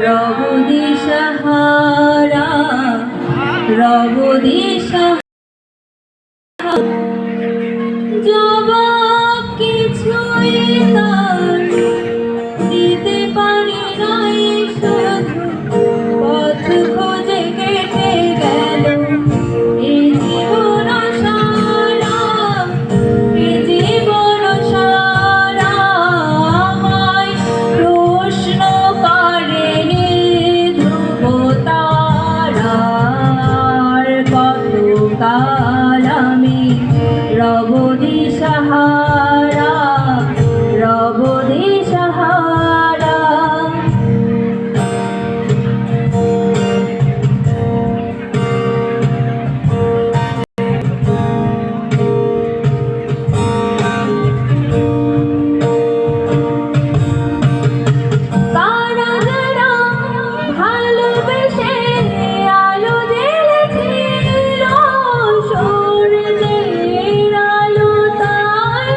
রব দিশাহারা, রব দিশাহারা, জবাব কিছুই তার দিতে পারি নাই, শুধু পথ খুঁজে কেটে গেল এ জীবন সারা, এ জীবন সারা। আমায় প্রশ্ন করেন ধ্রুব তারার, কতকাল আমি রব দিশাহারা, রব দিশাহারা। তারা যারা ভালোবেসে আলো জ্বেলেছিল, সূর্যের আলো তাই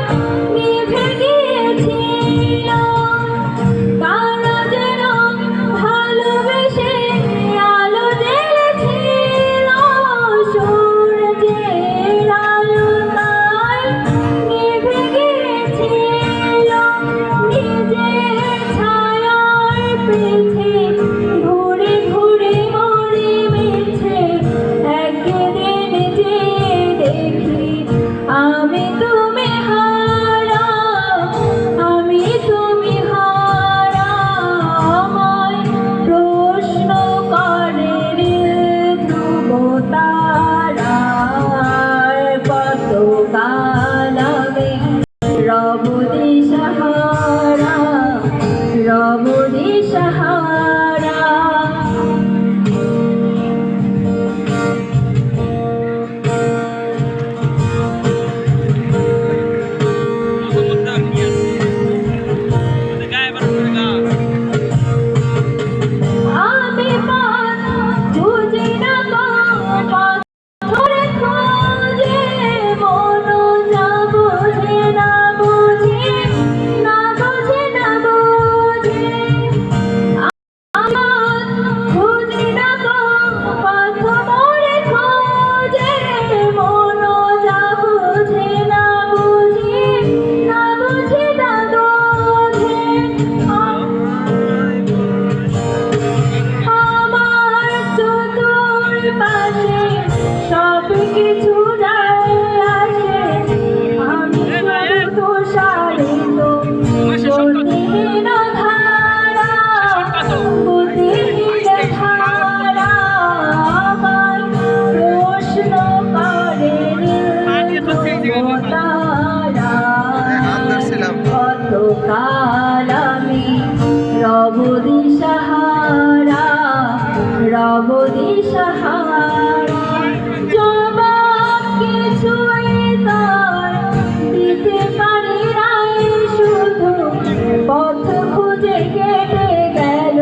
নিভে গিয়েছিল। তারা যারা ভালোবেসে আলো জ্বেলেছিল, সূর্যের আলো তাই নিভে গিয়েছিল। নিজের ছায়ার পিছে ঘুরে ঘুরে মরে মিছে, একদিন যে দেখি আমি তুমি হারা, আমি তুমি হারা। আমায় প্রশ্ন করেন ধ্রুব তারার, কতকাল আমি রব দিশাহারা, রব দিশাহারা। আমি পথ খুঁজি না গো, পথ ধরে খোঁজে মন যা বোঝে না বোঝে, না বোঝে না বোঝে। আমার খুঁজি না গো, পথ ধরে খোঁজে মন যা বোঝে না বোঝে, না বোঝে না বোঝে। আমার চতুর্পাশে সব কিছু যায় আসে, আমি তুষারিত গতিহীন ধারা, গতিহীন ধারা। আমায় প্রশ্ন করেন ধ্রুব তারা, কতকাল আমি রব দিশাহারা, রব দিশাহারা। জবাব কিছুই তার দিতে পারি নাই, শুধু পথ খুঁজে কেটে গেল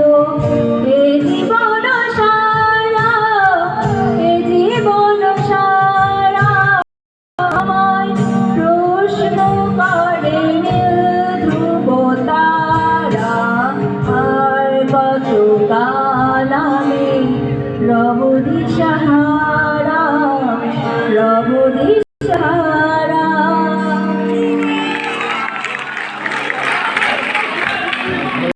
এ জীবন সারা, এ জীবন সারা। আমায় প্রশ্ন করেন ধ্রুব তারা, আর কতকাল আমি রব দিশাহারা, রব দিশাহারা।